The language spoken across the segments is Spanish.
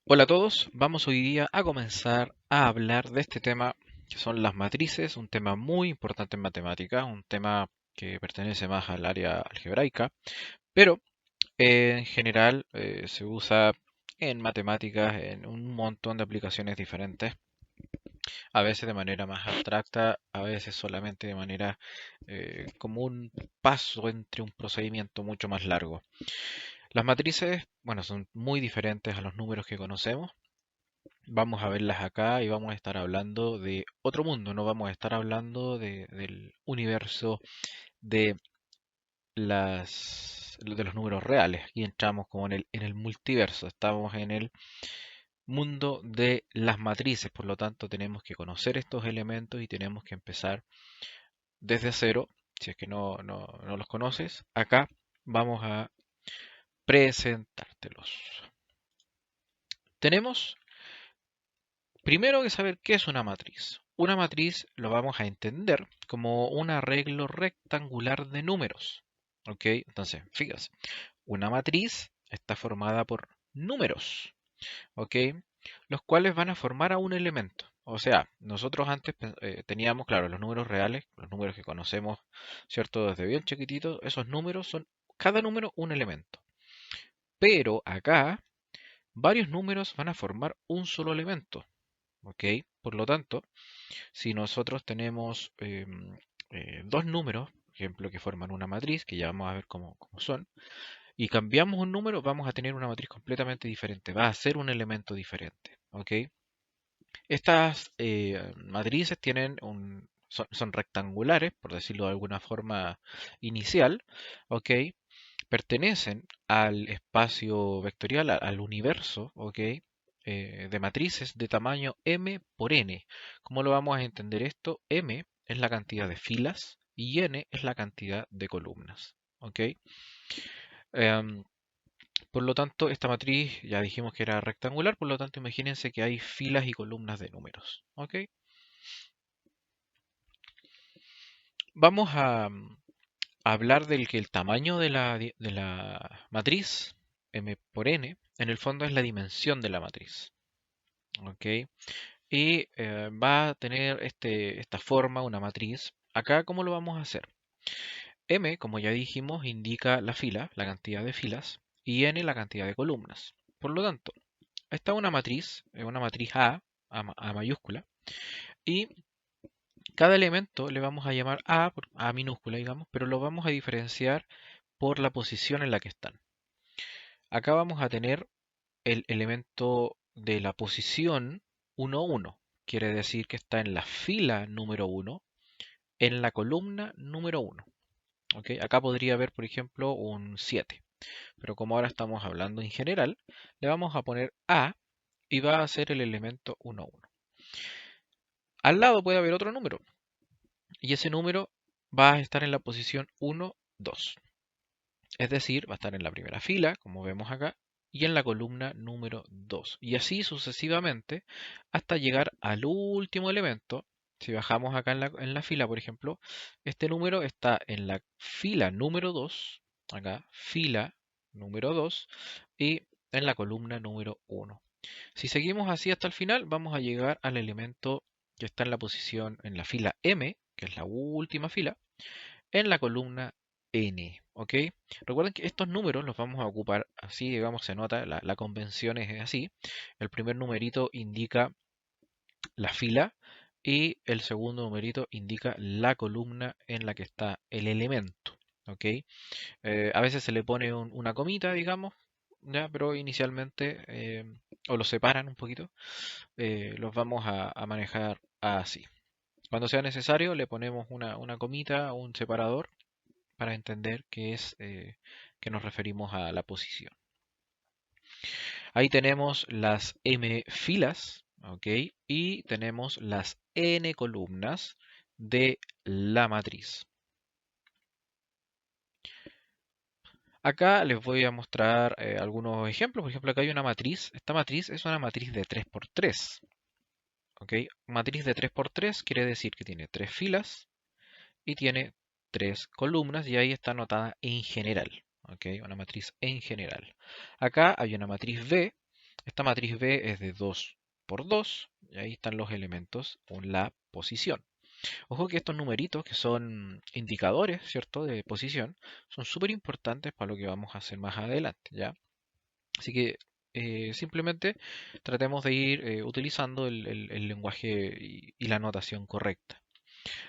Hola a todos, vamos hoy día a comenzar a hablar de este tema que son las matrices, un tema muy importante en matemáticas, un tema que pertenece más al área algebraica, pero en general se usa en matemáticas en un montón de aplicaciones diferentes, a veces de manera más abstracta, a veces solamente de manera como un paso entre un procedimiento mucho más largo. Las matrices, bueno, son muy diferentes a los números que conocemos. Vamos a verlas acá y vamos a estar hablando de otro mundo, no vamos a estar hablando del universo de de los números reales. Aquí entramos como en el multiverso, estamos en el mundo de las matrices, por lo tanto tenemos que conocer estos elementos y tenemos que empezar desde cero, si es que no los conoces. Acá vamos a presentártelos. Tenemos primero que saber qué es una matriz. Una matriz lo vamos a entender como un arreglo rectangular de números. ¿Ok? Entonces, fíjate, una matriz está formada por números. ¿Ok? Los cuales van a formar a un elemento. O sea, nosotros antes teníamos, claro, los números reales, los números que conocemos, ¿cierto? Desde bien chiquititos, esos números son, cada número un elemento. Pero acá, varios números van a formar un solo elemento. ¿Ok? Por lo tanto, si nosotros tenemos dos números, por ejemplo, que forman una matriz, que ya vamos a ver cómo son, y cambiamos un número, vamos a tener una matriz completamente diferente, va a ser un elemento diferente. ¿Ok? Estas matrices son rectangulares, por decirlo de alguna forma inicial, ¿ok? Pertenecen al espacio vectorial, al universo, ¿ok? De matrices de tamaño m por n. ¿Cómo lo vamos a entender esto? M es la cantidad de filas y n es la cantidad de columnas, ¿ok? Em, por lo tanto, esta matriz ya dijimos que era rectangular, por lo tanto, imagínense que hay filas y columnas de números, ¿ok? Vamos a hablar del que el tamaño de de la matriz, m por n, en el fondo es la dimensión de la matriz. ¿Ok? Y va a tener esta forma, una matriz. Acá, ¿cómo lo vamos a hacer? M, como ya dijimos, indica la fila, la cantidad de filas, y n la cantidad de columnas. Por lo tanto, esta es una matriz A mayúscula, y cada elemento le vamos a llamar A, A minúscula, digamos, pero lo vamos a diferenciar por la posición en la que están. Acá vamos a tener el elemento de la posición 1, 1. Quiere decir que está en la fila número 1, en la columna número 1. ¿Ok? Acá podría haber, por ejemplo, un 7. Pero como ahora estamos hablando en general, le vamos a poner A y va a ser el elemento 1, 1. Al lado puede haber otro número y ese número va a estar en la posición 1, 2. Es decir, va a estar en la primera fila, como vemos acá, y en la columna número 2. Y así sucesivamente hasta llegar al último elemento. Si bajamos acá en la fila, por ejemplo, este número está en la fila número 2, acá, fila número 2, y en la columna número 1. Si seguimos así hasta el final, vamos a llegar al elemento que está en la posición en la fila M, que es la última fila, en la columna N, ¿ok? Recuerden que estos números los vamos a ocupar así, digamos, se nota, la convención es así. El primer numerito indica la fila y el segundo numerito indica la columna en la que está el elemento, ¿ok? A veces se le pone una comita, digamos, ya, pero inicialmente, o los separan un poquito, los vamos a manejar así. Cuando sea necesario, le ponemos una comita o un separador para entender que nos referimos a la posición. Ahí tenemos las m filas, ¿ok? Y tenemos las n columnas de la matriz. Acá les voy a mostrar algunos ejemplos. Por ejemplo, acá hay una matriz. Esta matriz es una matriz de 3 por 3. ¿Ok? Matriz de 3 por 3 quiere decir que tiene 3 filas y tiene 3 columnas y ahí está anotada en general. ¿Ok? Una matriz en general. Acá hay una matriz B Esta matriz B es de 2 por 2, y ahí están los elementos con la posición. Ojo que estos numeritos, que son indicadores, ¿cierto?, de posición, son súper importantes para lo que vamos a hacer más adelante, ¿ya? Así que simplemente tratemos de ir utilizando el lenguaje y la notación correcta.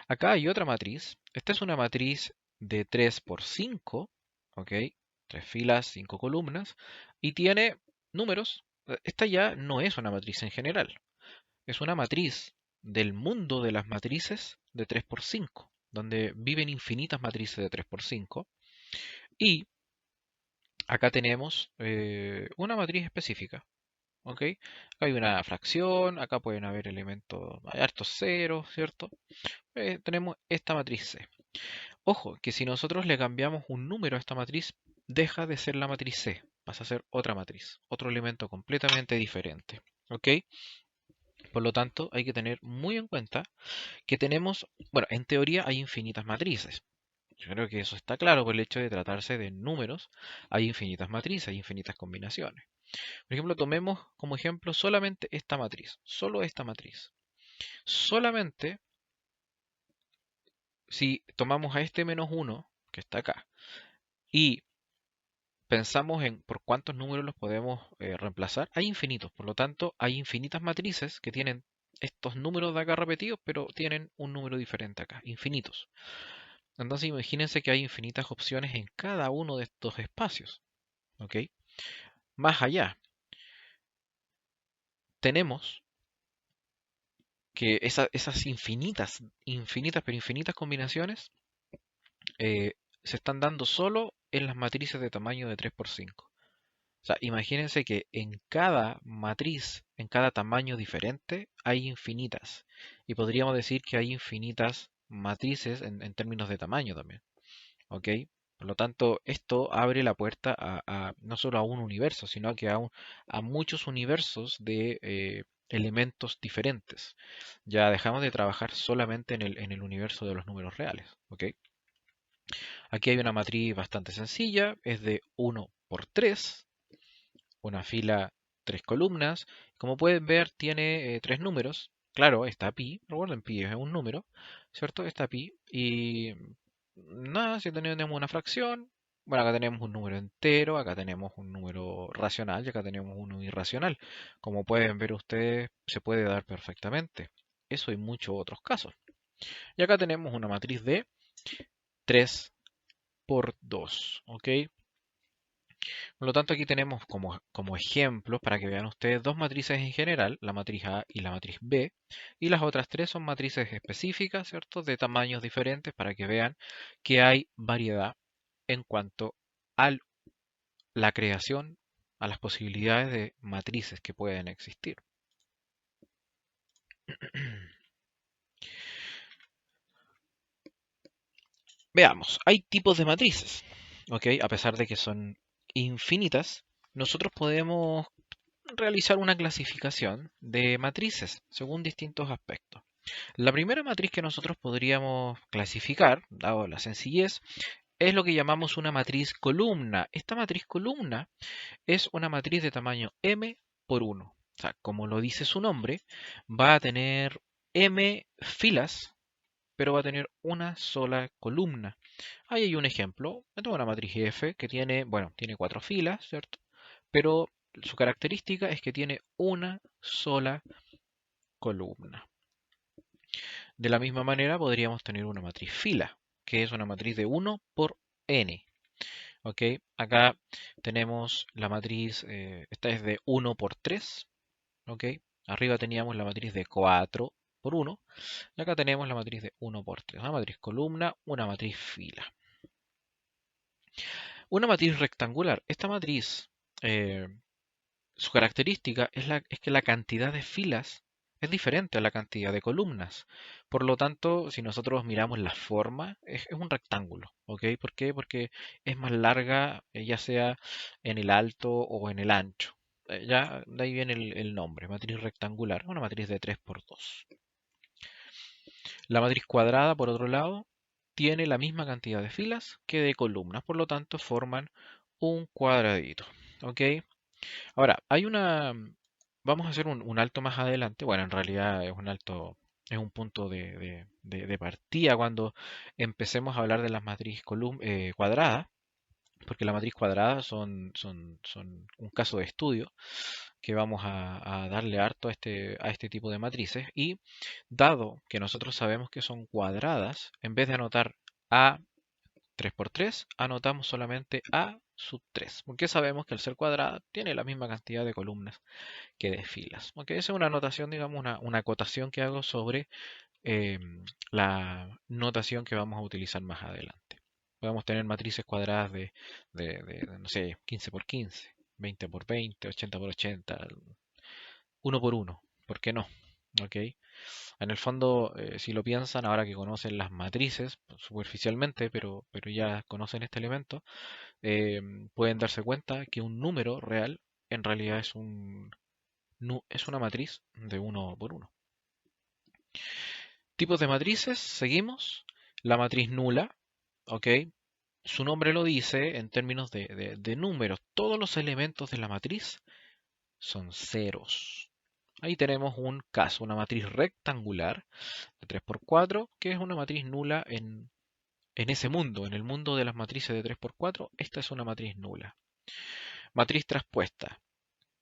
Acá hay otra matriz. Esta es una matriz de 3 por 5, ¿ok? 3 filas, 5 columnas, y tiene números. Esta ya no es una matriz en general, es una matriz del mundo de las matrices de 3 por 5, donde viven infinitas matrices de 3 por 5. Y acá tenemos una matriz específica, ¿ok? Hay una fracción, acá pueden haber elementos, hay hartos ceros, ¿cierto? Tenemos esta matriz C. Ojo, que si nosotros le cambiamos un número a esta matriz, deja de ser la matriz C, pasa a ser otra matriz, otro elemento completamente diferente, ¿ok? Por lo tanto, hay que tener muy en cuenta que tenemos, bueno, en teoría hay infinitas matrices. Yo creo que eso está claro por el hecho de tratarse de números. Hay infinitas matrices, hay infinitas combinaciones. Por ejemplo, tomemos como ejemplo solamente esta matriz, solo esta matriz. Solamente si tomamos a este menos 1, que está acá, y pensamos en por cuántos números los podemos reemplazar, hay infinitos. Por lo tanto, hay infinitas matrices que tienen estos números de acá repetidos, pero tienen un número diferente acá, infinitos. Entonces imagínense que hay infinitas opciones en cada uno de estos espacios. ¿Ok? Más allá, tenemos que esas infinitas, pero infinitas combinaciones se están dando solo en las matrices de tamaño de 3 por 5. O sea, imagínense que en cada matriz, en cada tamaño diferente, hay infinitas. Y podríamos decir que hay infinitas matrices en términos de tamaño también. ¿Ok? Por lo tanto, esto abre la puerta no solo a un universo, sino que a muchos universos de elementos diferentes. Ya dejamos de trabajar solamente en el universo de los números reales. ¿Ok? Aquí hay una matriz bastante sencilla, es de 1 por 3, una fila, 3 columnas. Como pueden ver, tiene 3 números. Claro, está pi, recuerden, pi es un número, ¿cierto? Está pi. Y nada, si tenemos una fracción, bueno, acá tenemos un número entero, acá tenemos un número racional y acá tenemos uno irracional. Como pueden ver ustedes, se puede dar perfectamente. Eso y muchos otros casos. Y acá tenemos una matriz de 3 por 2, ¿ok? Por lo tanto, aquí tenemos como ejemplos para que vean ustedes dos matrices en general, la matriz A y la matriz B, y las otras tres son matrices específicas, ¿cierto? De tamaños diferentes para que vean que hay variedad en cuanto a la creación, a las posibilidades de matrices que pueden existir. Veamos, hay tipos de matrices, ¿ok? A pesar de que son infinitas, nosotros podemos realizar una clasificación de matrices según distintos aspectos. La primera matriz que nosotros podríamos clasificar, dado la sencillez, es lo que llamamos una matriz columna. Esta matriz columna es una matriz de tamaño m por 1. O sea, como lo dice su nombre, va a tener m filas, pero va a tener una sola columna. Ahí hay un ejemplo. Tengo una matriz F que tiene, bueno, tiene 4 filas, ¿cierto? Pero su característica es que tiene una sola columna. De la misma manera podríamos tener una matriz fila, que es una matriz de 1 por n. ¿Ok? Acá tenemos la matriz, esta es de 1 por 3. ¿Ok? Arriba teníamos la matriz de 4 por 1. Y acá tenemos la matriz de 1 por 3. Una matriz columna, una matriz fila. Una matriz rectangular. Esta matriz, eh, su característica es que la cantidad de filas es diferente a la cantidad de columnas. Por lo tanto, si nosotros miramos la forma, es un rectángulo. ¿Ok? ¿Por qué? Porque es más larga, ya sea en el alto o en el ancho. Ya de ahí viene el nombre, matriz rectangular, una matriz de 3 por 2. La matriz cuadrada, por otro lado, tiene la misma cantidad de filas que de columnas, por lo tanto forman un cuadradito. ¿Ok? Ahora, hay vamos a hacer un alto más adelante. Bueno, en realidad es un alto, es un punto de partida cuando empecemos a hablar de las matrices cuadradas, porque la matriz cuadrada son un caso de estudio que vamos a darle harto a este tipo de matrices. Y dado que nosotros sabemos que son cuadradas, en vez de anotar A 3 por 3, anotamos solamente A sub 3, porque sabemos que al ser cuadrada tiene la misma cantidad de columnas que de filas. Esa es una anotación, digamos, una acotación que hago sobre la notación que vamos a utilizar más adelante. Podemos tener matrices cuadradas no sé, 15 por 15, 20 por 20, 80 por 80, uno por uno. ¿Por qué no? ¿Ok? En el fondo, si lo piensan, ahora que conocen las matrices superficialmente, pero ya conocen este elemento, eh, pueden darse cuenta que un número real en realidad es una matriz de uno por uno. Tipos de matrices, seguimos. La matriz nula, ¿ok? Su nombre lo dice en términos de números. Todos los elementos de la matriz son ceros. Ahí tenemos un caso, una matriz rectangular de 3 por 4, que es una matriz nula en ese mundo, en el mundo de las matrices de 3 por 4. Esta es una matriz nula. Matriz traspuesta.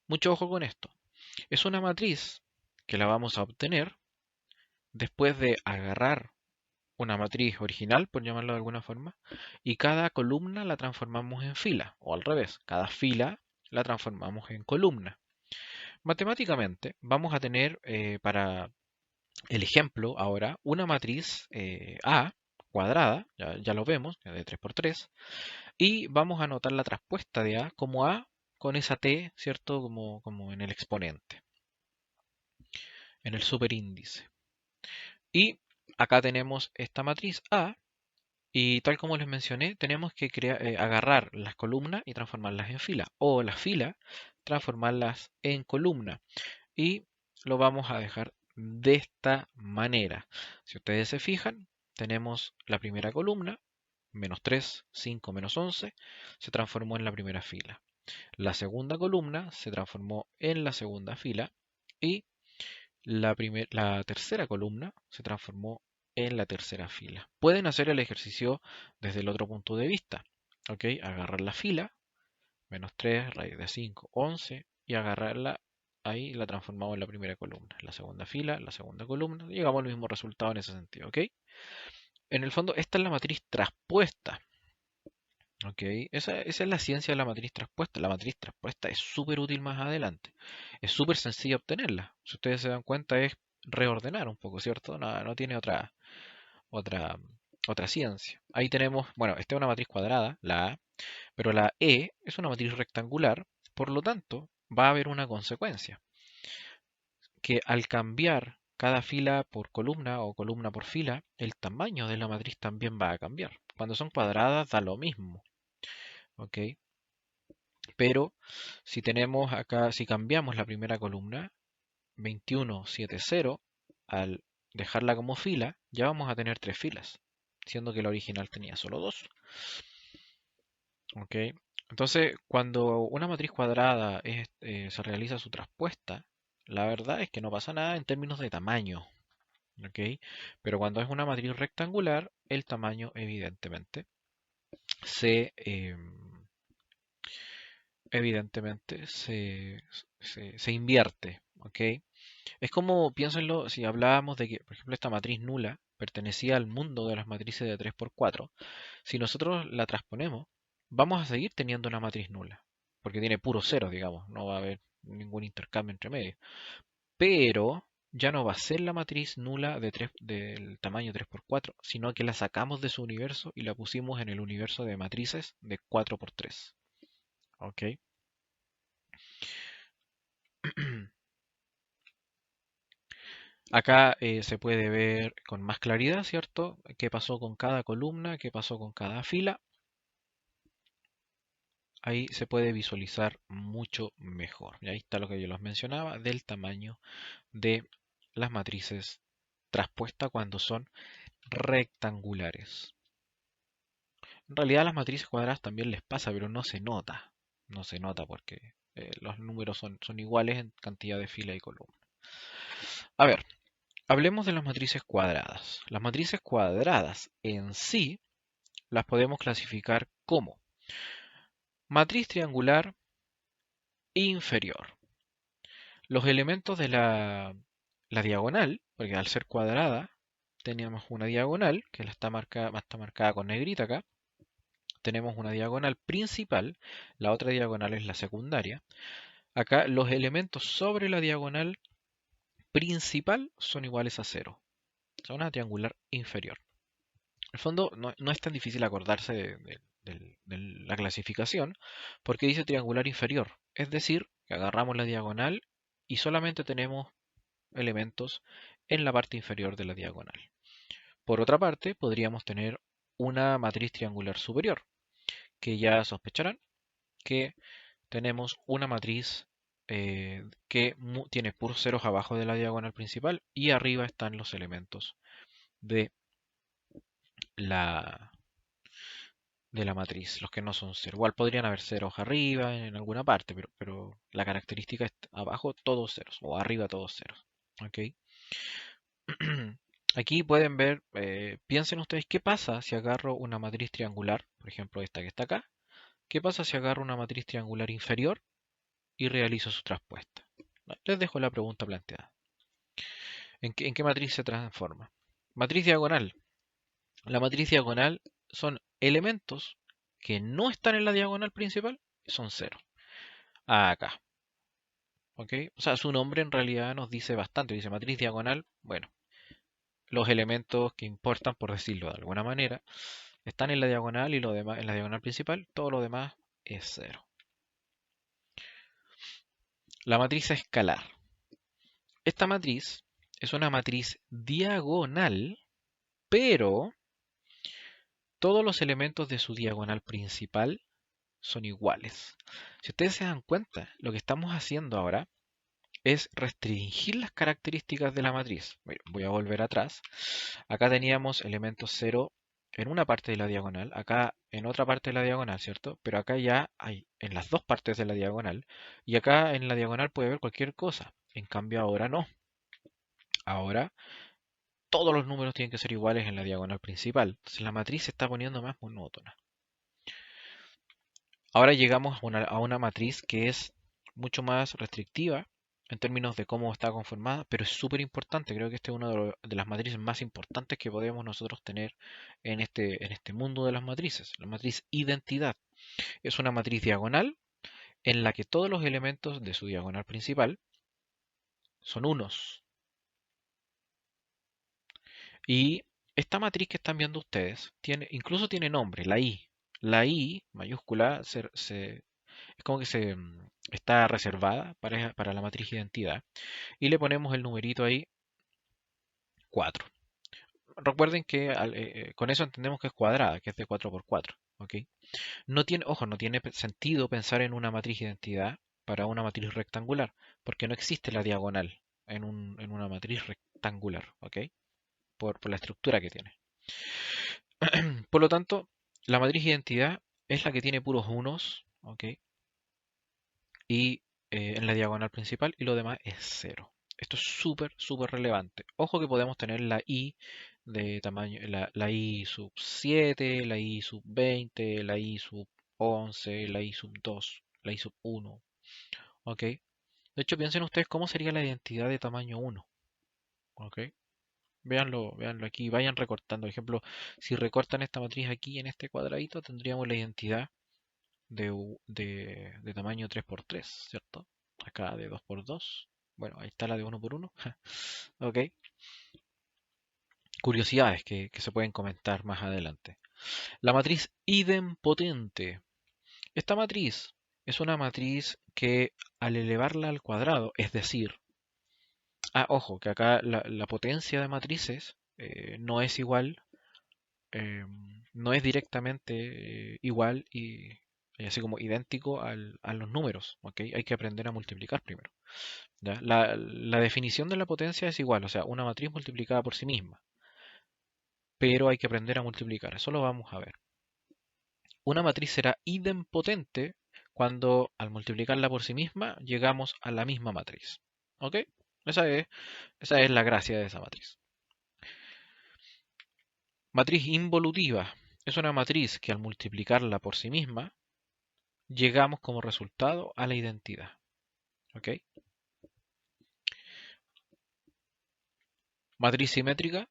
Mucho ojo con esto. Es una matriz que la vamos a obtener después de agarrar una matriz original, por llamarlo de alguna forma, y cada columna la transformamos en fila, o al revés, cada fila la transformamos en columna. Matemáticamente, vamos a tener para el ejemplo ahora una matriz A cuadrada, ya lo vemos, de 3 por 3, y vamos a anotar la traspuesta de A como A con esa T, ¿cierto? Como en el exponente, en el superíndice. Y acá tenemos esta matriz A. Y tal como les mencioné, tenemos que agarrar las columnas y transformarlas en fila, o las filas, transformarlas en columna. Y lo vamos a dejar de esta manera. Si ustedes se fijan, tenemos la primera columna, menos 3, 5, menos 11, se transformó en la primera fila. La segunda columna se transformó en la segunda fila y la tercera columna se transformó en la tercera fila. Pueden hacer el ejercicio desde el otro punto de vista. ¿Ok? Agarrar la fila, menos 3, raíz de 5, 11, y agarrarla ahí la transformamos en la primera columna. La segunda fila, la segunda columna, llegamos al mismo resultado en ese sentido. ¿Ok? En el fondo, esta es la matriz traspuesta. ¿Ok? Esa es la ciencia de la matriz traspuesta. La matriz traspuesta es súper útil más adelante. Es súper sencillo obtenerla. Si ustedes se dan cuenta, es reordenar un poco, ¿cierto? No tiene otra, otra ciencia. Ahí tenemos, bueno, esta es una matriz cuadrada, la A, pero la E es una matriz rectangular, por lo tanto, va a haber una consecuencia, que al cambiar cada fila por columna o columna por fila, el tamaño de la matriz también va a cambiar. Cuando son cuadradas da lo mismo, ¿ok? Pero si tenemos acá, si cambiamos la primera columna, 2170, al dejarla como fila, ya vamos a tener tres filas, siendo que la original tenía solo dos. ¿Ok? Entonces, cuando una matriz cuadrada se realiza su traspuesta, la verdad es que no pasa nada en términos de tamaño. ¿Ok? Pero cuando es una matriz rectangular, el tamaño evidentemente se, evidentemente se invierte. ¿Ok? Es como, piénsenlo, si hablábamos de que, por ejemplo, esta matriz nula pertenecía al mundo de las matrices de 3 por 4, si nosotros la transponemos, vamos a seguir teniendo una matriz nula, porque tiene puros ceros, digamos, no va a haber ningún intercambio entre medio. Pero ya no va a ser la matriz nula del tamaño 3 por 4, sino que la sacamos de su universo y la pusimos en el universo de matrices de 4 por 3. ¿Ok? Acá se puede ver con más claridad, ¿cierto? ¿Qué pasó con cada columna? ¿Qué pasó con cada fila? Ahí se puede visualizar mucho mejor. Y ahí está lo que yo les mencionaba del tamaño de las matrices traspuestas cuando son rectangulares. En realidad a las matrices cuadradas también les pasa, pero no se nota. No se nota porque los números son iguales en cantidad de fila y columna. A ver, hablemos de las matrices cuadradas. Las matrices cuadradas en sí las podemos clasificar como matriz triangular inferior. Los elementos de la diagonal, porque al ser cuadrada tenemos una diagonal, que está marcada con negrita acá. Tenemos una diagonal principal, la otra diagonal es la secundaria. Acá los elementos sobre la diagonal principal son iguales a 0. Es una triangular inferior. En el fondo no es tan difícil acordarse de la clasificación porque dice triangular inferior. Es decir, que agarramos la diagonal y solamente tenemos elementos en la parte inferior de la diagonal. Por otra parte, podríamos tener una matriz triangular superior, que ya sospecharán que tenemos una matriz que tiene puros ceros abajo de la diagonal principal y arriba están los elementos de la, de la matriz, los que no son cero. Igual podrían haber ceros arriba en alguna parte, pero la característica es abajo todos ceros o arriba todos ceros. ¿Ok? Aquí pueden ver, piensen ustedes qué pasa si agarro una matriz triangular, por ejemplo esta que está acá. ¿Qué pasa si agarro una matriz triangular inferior y realizo su traspuesta? Les dejo la pregunta planteada. ¿En qué matriz se transforma? Matriz diagonal. La matriz diagonal son elementos que no están en la diagonal principal y son cero. Acá. ¿Ok? O sea, su nombre en realidad nos dice bastante. Dice matriz diagonal. Bueno, los elementos que importan, por decirlo de alguna manera, están en la diagonal y lo demás en la diagonal principal. Todo lo demás es cero. La matriz escalar. Esta matriz es una matriz diagonal, pero todos los elementos de su diagonal principal son iguales. Si ustedes se dan cuenta, lo que estamos haciendo ahora es restringir las características de la matriz. Voy a volver atrás. Acá teníamos elementos 0 en una parte de la diagonal, acá en otra parte de la diagonal, ¿cierto? Pero acá ya hay en las dos partes de la diagonal y acá en la diagonal puede haber cualquier cosa. En cambio ahora no. Ahora todos los números tienen que ser iguales en la diagonal principal. Entonces la matriz se está poniendo más monótona. Ahora llegamos a una matriz que es mucho más restrictiva en términos de cómo está conformada, pero es súper importante. Creo que este es una de las matrices más importantes que podemos nosotros tener en este mundo de las matrices. La matriz identidad es una matriz diagonal en la que todos los elementos de su diagonal principal son unos. Y esta matriz que están viendo ustedes incluso tiene nombre, la I. La I mayúscula es como que está reservada para la matriz identidad y le ponemos el numerito ahí 4. Recuerden que con eso entendemos que es cuadrada, que es de 4 por 4. ¿Ok? Ojo, no tiene sentido pensar en una matriz identidad para una matriz rectangular, porque no existe la diagonal en una matriz rectangular, ¿ok? Por la estructura que tiene. Por lo tanto, la matriz identidad es la que tiene puros unos, ¿ok? Y en la diagonal principal y lo demás es 0. Esto es súper relevante. Ojo que podemos tener la i de tamaño, la i sub 7, la i sub 20, la i sub 11, la i sub 2, la i sub 1. ¿Ok? De hecho, piensen ustedes cómo sería la identidad de tamaño 1. ¿Ok? Véanlo aquí, vayan recortando. Por ejemplo, si recortan esta matriz aquí en este cuadradito, tendríamos la identidad de tamaño 3 por 3, ¿cierto? Acá de 2 por 2. Bueno, ahí está la de 1 por 1. Ok. Curiosidades que se pueden comentar más adelante. La matriz idempotente. Esta matriz es una matriz que al elevarla al cuadrado, es decir, ojo, que acá la potencia de matrices no es igual, no es directamente igual y así como idéntico a los números, ¿ok? Hay que aprender a multiplicar primero. ¿Ya? La definición de la potencia es igual, o sea, una matriz multiplicada por sí misma, pero hay que aprender a multiplicar, eso lo vamos a ver. Una matriz será idempotente cuando al multiplicarla por sí misma llegamos a la misma matriz. ¿Ok? Esa es la gracia de esa matriz. Matriz involutiva es una matriz que al multiplicarla por sí misma llegamos como resultado a la identidad. ¿Ok? Matriz simétrica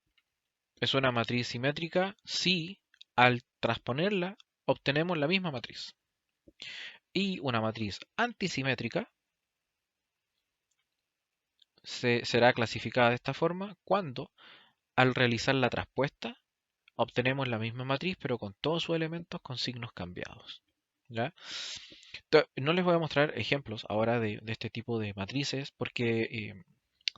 es una matriz simétrica si al transponerla obtenemos la misma matriz. Y una matriz antisimétrica será clasificada de esta forma cuando al realizar la traspuesta obtenemos la misma matriz pero con todos sus elementos con signos cambiados. ¿Ya? No les voy a mostrar ejemplos ahora de este tipo de matrices porque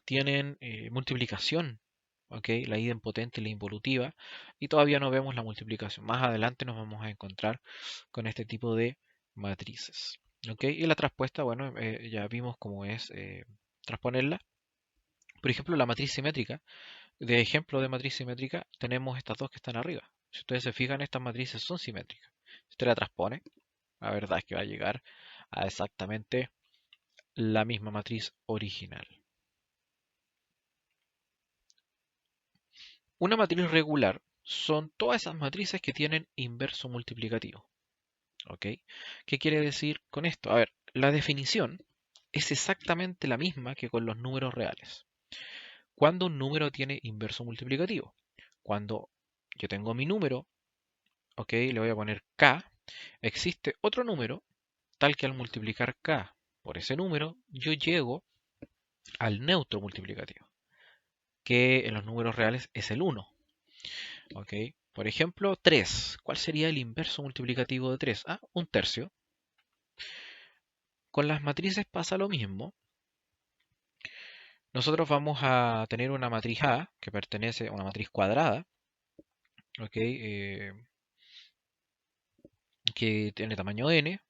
tienen multiplicación, ¿ok? La idempotente y la involutiva, y todavía no vemos la multiplicación. Más adelante nos vamos a encontrar con este tipo de matrices, ¿ok? Y la traspuesta, bueno, ya vimos cómo es transponerla. Por ejemplo, la matriz simétrica, de ejemplo de matriz simétrica, tenemos estas dos que están arriba. Si ustedes se fijan, estas matrices son simétricas. Si usted la transpone, la verdad es que va a llegar a exactamente la misma matriz original. Una matriz regular son todas esas matrices que tienen inverso multiplicativo. ¿Ok? ¿Qué quiere decir con esto? A ver, la definición es exactamente la misma que con los números reales. ¿Cuándo un número tiene inverso multiplicativo? Cuando yo tengo mi número, ¿ok? Le voy a poner k, existe otro número tal que al multiplicar k por ese número, yo llego al neutro multiplicativo, que en los números reales es el 1. ¿Ok? Por ejemplo, 3. ¿Cuál sería el inverso multiplicativo de 3? Ah, un tercio. Con las matrices pasa lo mismo. Nosotros vamos a tener una matriz A que pertenece a una matriz cuadrada, ¿ok? Que tiene tamaño n.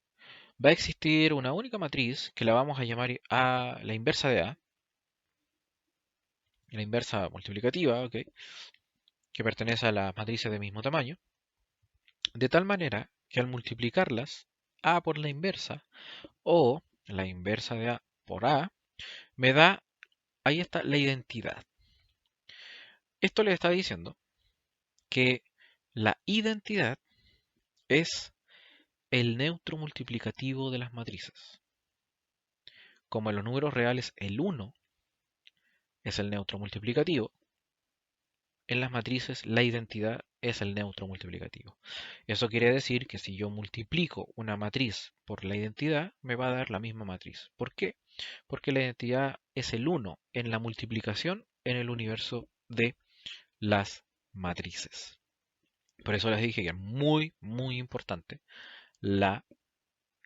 Va a existir una única matriz que la vamos a llamar a la inversa de A, la inversa multiplicativa, ¿ok? Que pertenece a las matrices de mismo tamaño, de tal manera que al multiplicarlas, A por la inversa o la inversa de A por A, me da, ahí está la identidad. Esto le está diciendo que la identidad es el neutro multiplicativo de las matrices. Como en los números reales el 1 es el neutro multiplicativo, en las matrices la identidad es el neutro multiplicativo. Eso quiere decir que si yo multiplico una matriz por la identidad, me va a dar la misma matriz. ¿Por qué? Porque la identidad es el 1 en la multiplicación en el universo de las matrices. Por eso les dije que es muy, muy importante la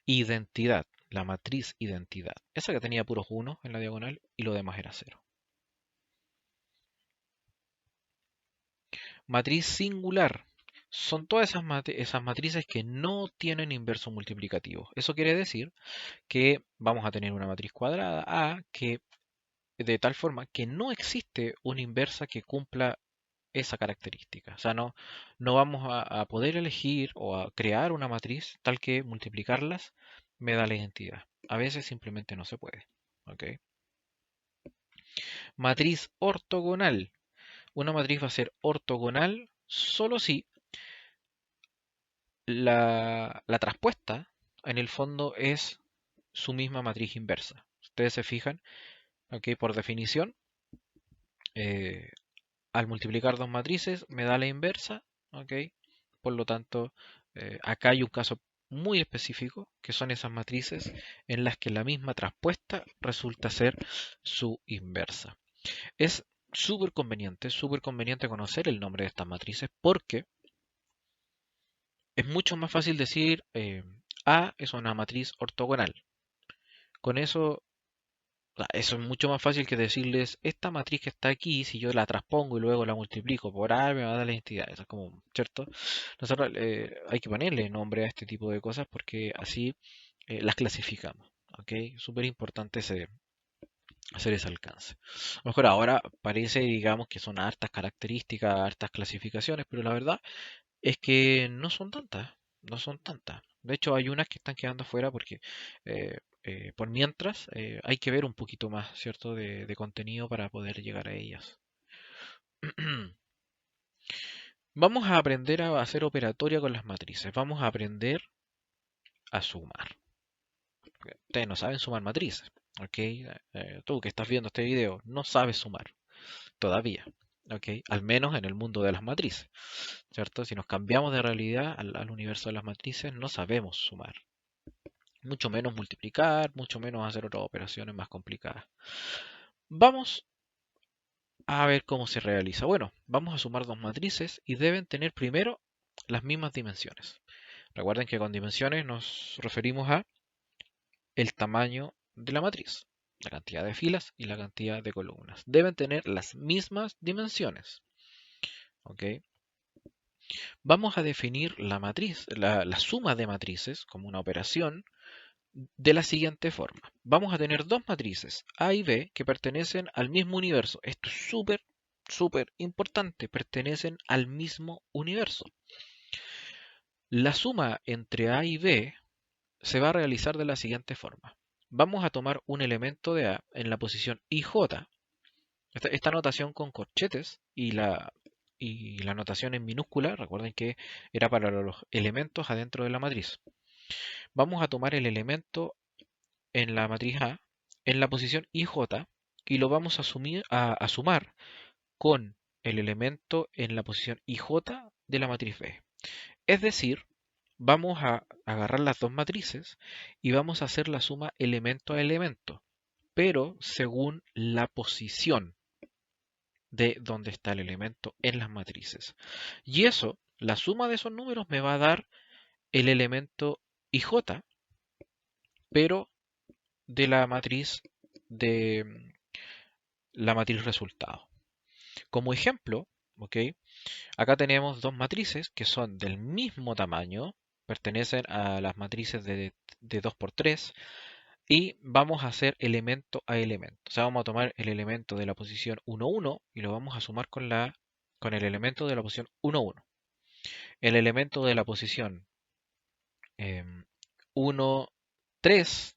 identidad, la matriz identidad. Esa que tenía puros 1 en la diagonal y lo demás era 0. Matriz singular. Son todas esas matrices que no tienen inverso multiplicativo. Eso quiere decir que vamos a tener una matriz cuadrada A que de tal forma que no existe una inversa que cumpla esa característica. O sea, no vamos a poder elegir o a crear una matriz tal que multiplicarlas me da la identidad. A veces simplemente no se puede. ¿Ok? Matriz ortogonal. Una matriz va a ser ortogonal solo si la traspuesta en el fondo es su misma matriz inversa. Ustedes se fijan, ¿ok? Por definición, eh, al multiplicar dos matrices me da la inversa, ¿ok? Por lo tanto, acá hay un caso muy específico, que son esas matrices en las que la misma traspuesta resulta ser su inversa. Es súper conveniente conocer el nombre de estas matrices porque es mucho más fácil decir A es una matriz ortogonal. Con eso, o sea, eso es mucho más fácil que decirles esta matriz que está aquí, si yo la transpongo y luego la multiplico por A, me va a dar la identidad. Eso es como, ¿cierto? Nosotros hay que ponerle nombre a este tipo de cosas porque así las clasificamos. ¿Ok? Súper importante hacer ese alcance. A lo mejor ahora parece, digamos, que son hartas características, hartas clasificaciones, pero la verdad es que no son tantas, no son tantas. De hecho, hay unas que están quedando fuera porque por mientras hay que ver un poquito más, ¿cierto?, de contenido para poder llegar a ellas. Vamos a aprender a hacer operatoria con las matrices. Vamos a aprender a sumar. Ustedes no saben sumar matrices, ¿ok? Tú que estás viendo este video no sabes sumar todavía, ¿ok? Al menos en el mundo de las matrices, ¿cierto? Si nos cambiamos de realidad al universo de las matrices, no sabemos sumar. Mucho menos multiplicar, mucho menos hacer otras operaciones más complicadas. Vamos a ver cómo se realiza. Bueno, vamos a sumar dos matrices y deben tener primero las mismas dimensiones. Recuerden que con dimensiones nos referimos a el tamaño de la matriz, la cantidad de filas y la cantidad de columnas. Deben tener las mismas dimensiones. ¿Ok? Vamos a definir la matriz, la suma de matrices como una operación de la siguiente forma. Vamos a tener dos matrices, A y B, que pertenecen al mismo universo. Esto es súper importante. Pertenecen al mismo universo. La suma entre A y B se va a realizar de la siguiente forma. Vamos a tomar un elemento de A en la posición IJ. Esta notación con corchetes y la notación en minúscula, recuerden que era para los elementos adentro de la matriz. Vamos a tomar el elemento en la matriz A en la posición IJ y lo vamos a sumar con el elemento en la posición IJ de la matriz B. Es decir, vamos a agarrar las dos matrices y vamos a hacer la suma elemento a elemento, pero según la posición de donde está el elemento en las matrices. Y eso, la suma de esos números me va a dar el elemento IJ, pero de de la matriz resultado. Como ejemplo, ¿ok? Acá tenemos dos matrices que son del mismo tamaño, pertenecen a las matrices de 2 por 3 y vamos a hacer elemento a elemento. O sea, vamos a tomar el elemento de la posición 1, 1 y lo vamos a sumar con el elemento de la posición 1, 1. El elemento de la posición 1, 3,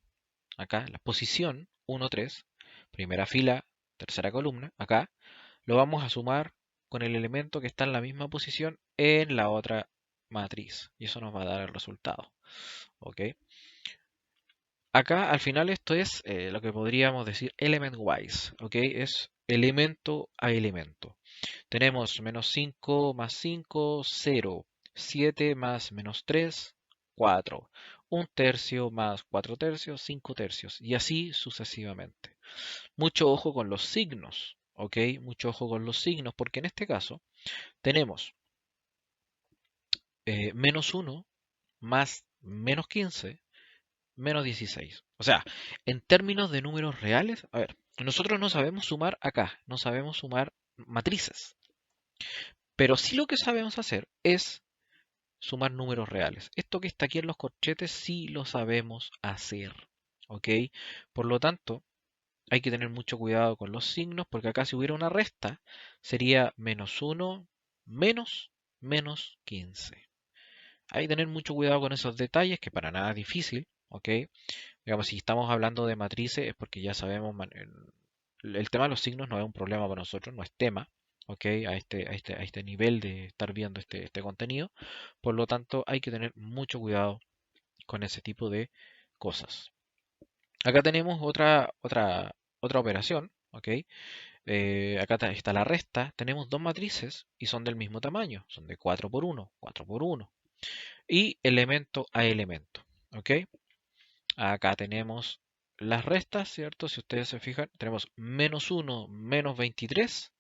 acá, la posición 1, 3, primera fila, tercera columna, acá, lo vamos a sumar con el elemento que está en la misma posición en la otra matriz. Y eso nos va a dar el resultado. ¿Ok? Acá al final esto es lo que podríamos decir element wise. ¿Ok? Es elemento a elemento. Tenemos menos 5 más 5, 0. 7 más menos 3, 4. Un tercio más 4 tercios, 5 tercios. Y así sucesivamente. Mucho ojo con los signos. ¿Ok? Mucho ojo con los signos porque en este caso tenemos menos 1 más menos 15 menos 16. O sea, en términos de números reales, a ver, nosotros no sabemos sumar acá, no sabemos sumar matrices. Pero sí lo que sabemos hacer es sumar números reales. Esto que está aquí en los corchetes sí lo sabemos hacer. ¿Ok? Por lo tanto, hay que tener mucho cuidado con los signos porque acá si hubiera una resta sería menos 1 menos menos 15. Hay que tener mucho cuidado con esos detalles que para nada es difícil. ¿Ok? Digamos, si estamos hablando de matrices es porque ya sabemos, el tema de los signos no es un problema para nosotros, no es tema, ¿ok? A este nivel de estar viendo este contenido. Por lo tanto, hay que tener mucho cuidado con ese tipo de cosas. Acá tenemos otra operación, ¿ok? Acá está la resta. Tenemos dos matrices y son del mismo tamaño. Son de 4 por 1, 4 por 1. Y elemento a elemento, ¿ok? Acá tenemos las restas, ¿cierto? Si ustedes se fijan, tenemos menos 1, menos 23,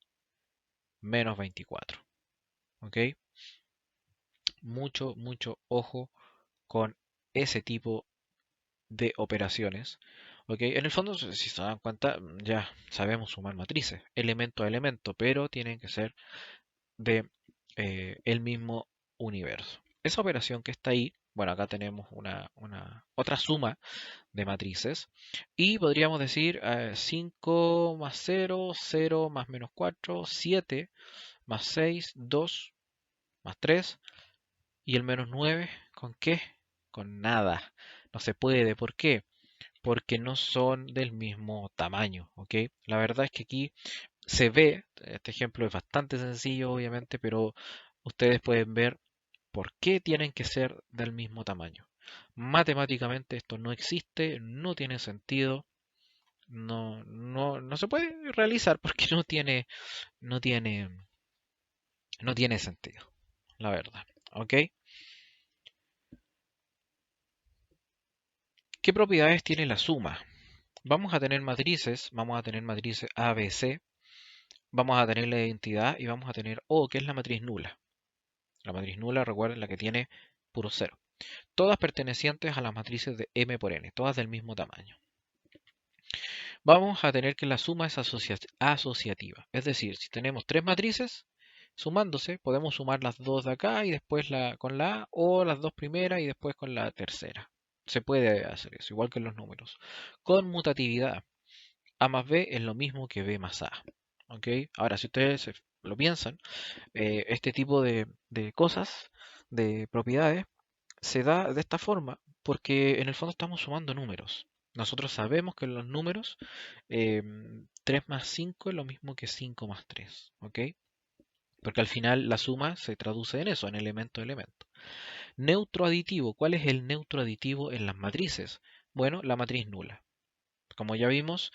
menos 24. ¿Ok? Mucho ojo con ese tipo de operaciones. ¿Ok? En el fondo, si se dan cuenta, ya sabemos sumar matrices, elemento a elemento, pero tienen que ser de el mismo universo. Esa operación que está ahí, bueno, acá tenemos otra suma de matrices. Y podríamos decir 5 más 0, 0 más menos 4, 7 más 6, 2 más 3. Y el menos 9, ¿con qué? con nada. No se puede. ¿Por qué? Porque no son del mismo tamaño, ¿ok? La verdad es que aquí se ve, este ejemplo es bastante sencillo, obviamente, pero ustedes pueden ver por qué tienen que ser del mismo tamaño. Matemáticamente esto no existe, no tiene sentido, no se puede realizar porque no tiene, no tiene sentido, la verdad. ¿Ok? ¿Qué propiedades tiene la suma? Vamos a tener matrices A, B, C, vamos a tener la identidad y vamos a tener O, que es la matriz nula. La matriz nula, recuerden, la que tiene puro cero. Todas pertenecientes a las matrices de M por N, todas del mismo tamaño. Vamos a tener que la suma es asociativa. Es decir, si tenemos tres matrices, sumándose, podemos sumar las dos de acá y después con la A, o las dos primeras y después con la tercera. Se puede hacer eso, igual que en los números. Conmutatividad. A más B es lo mismo que B más A. ¿Ok? Ahora, si ustedes lo piensan, este tipo de cosas, de propiedades, se da de esta forma porque en el fondo estamos sumando números. Nosotros sabemos que en los números 3 más 5 es lo mismo que 5 más 3, ¿ok? Porque al final la suma se traduce en eso, en elemento a elemento. Neutro aditivo. ¿Cuál es el neutro aditivo en las matrices? Bueno, la matriz nula. Como ya vimos,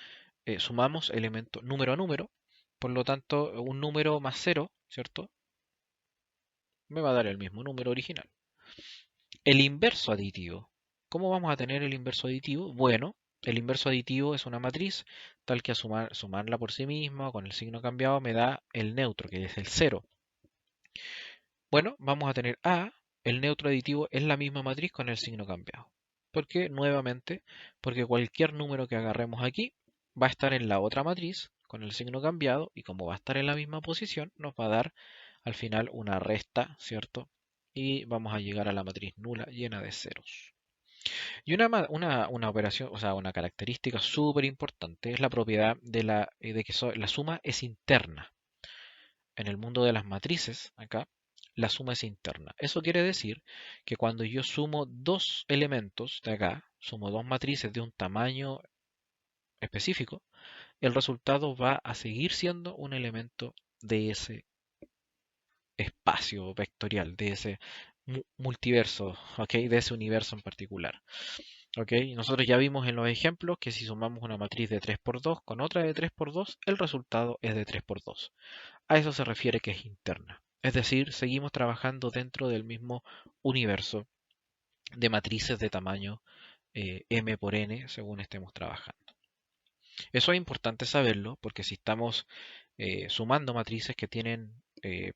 sumamos elemento número a número, por lo tanto, un número más cero, ¿cierto? Me va a dar el mismo número original. El inverso aditivo. ¿Cómo vamos a tener el inverso aditivo? Bueno, el inverso aditivo es una matriz tal que a sumarla por sí misma con el signo cambiado me da el neutro, que es el cero. Bueno, vamos a tener A, el neutro aditivo es la misma matriz con el signo cambiado. ¿Por qué? Nuevamente, porque cualquier número que agarremos aquí va a estar en la otra matriz con el signo cambiado y como va a estar en la misma posición, nos va a dar al final una resta, ¿cierto? Y vamos a llegar a la matriz nula llena de ceros. Y una operación, o sea, una característica súper importante es la propiedad de que la suma es interna. En el mundo de las matrices, acá, la suma es interna. Eso quiere decir que cuando yo sumo dos elementos de acá, sumo dos matrices de un tamaño específico, el resultado va a seguir siendo un elemento de ese espacio vectorial, de ese multiverso, ¿ok? De ese universo en particular. ¿Ok? Nosotros ya vimos en los ejemplos que si sumamos una matriz de 3 por 2 con otra de 3 por 2, el resultado es de 3 por 2. A eso se refiere que es interna. Es decir, seguimos trabajando dentro del mismo universo de matrices de tamaño m por n según estemos trabajando. Eso es importante saberlo porque si estamos sumando matrices que tienen,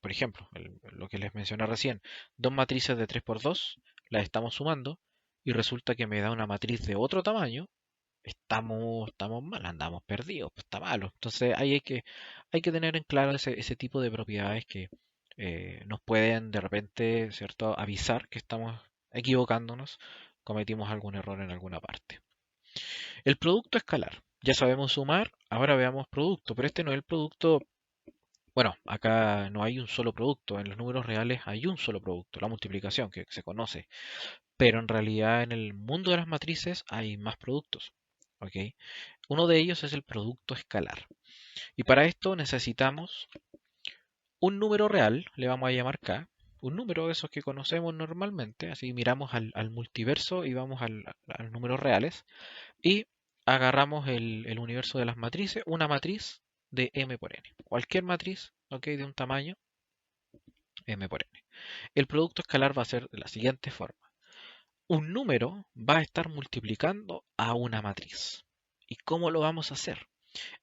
por ejemplo, lo que les mencioné recién, dos matrices de 3 por 2, las estamos sumando y resulta que me da una matriz de otro tamaño, estamos mal, andamos perdidos, pues está malo. Entonces ahí hay que tener en claro ese tipo de propiedades que nos pueden de repente, ¿cierto?, avisar que estamos equivocándonos, cometimos algún error en alguna parte. El producto escalar. Ya sabemos sumar, ahora veamos producto, pero este no es el producto. Bueno, acá no hay un solo producto, en los números reales hay un solo producto, la multiplicación que se conoce, pero en realidad en el mundo de las matrices hay más productos. ¿Ok? Uno de ellos es el producto escalar. Y para esto necesitamos un número real, le vamos a llamar K, un número de esos que conocemos normalmente, así miramos al multiverso y vamos a los números reales, y agarramos el universo de las matrices, una matriz de M por N. Cualquier matriz, ¿ok?, de un tamaño M por N. El producto escalar va a ser de la siguiente forma. Un número va a estar multiplicando a una matriz. ¿Y cómo lo vamos a hacer?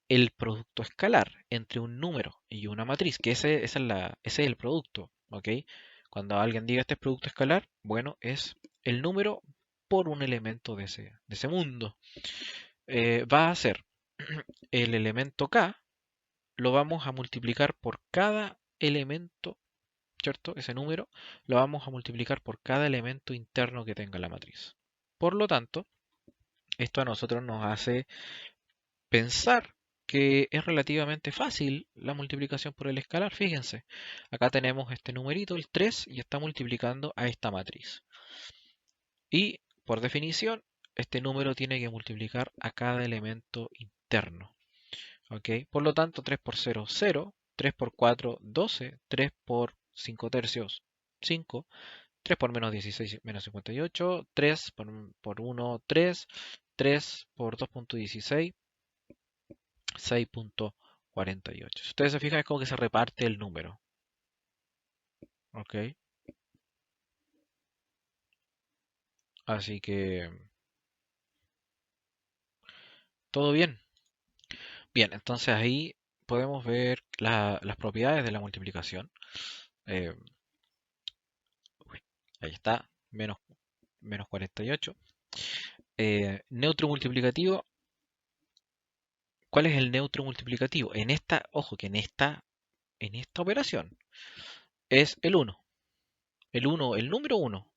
El producto escalar entre un número y una matriz, que ese es el producto, ¿ok? Cuando alguien diga este es producto escalar, bueno, es el número por un elemento de ese mundo. Va a ser el elemento k, lo vamos a multiplicar por cada elemento, ¿cierto? Ese número lo vamos a multiplicar por cada elemento interno que tenga la matriz. Por lo tanto, esto a nosotros nos hace pensar que es relativamente fácil la multiplicación por el escalar. Fíjense, acá tenemos este numerito, el 3, y está multiplicando a esta matriz. Y por definición, este número tiene que multiplicar a cada elemento interno. ¿Ok? Por lo tanto, 3 por 0, 0. 3 por 4, 12. 3 por 5 tercios, 5. 3 por menos 16, menos 58. 3 por 1, 3. 3 por 2.16, 6.48. Si ustedes se fijan, es como que se reparte el número. ¿Ok? Así que, todo bien. Bien, entonces ahí podemos ver las propiedades de la multiplicación. Eh, Ahí está, menos 48. Neutro multiplicativo. ¿Cuál es el neutro multiplicativo? En esta, ojo, que en esta operación es el 1. El 1, el número 1.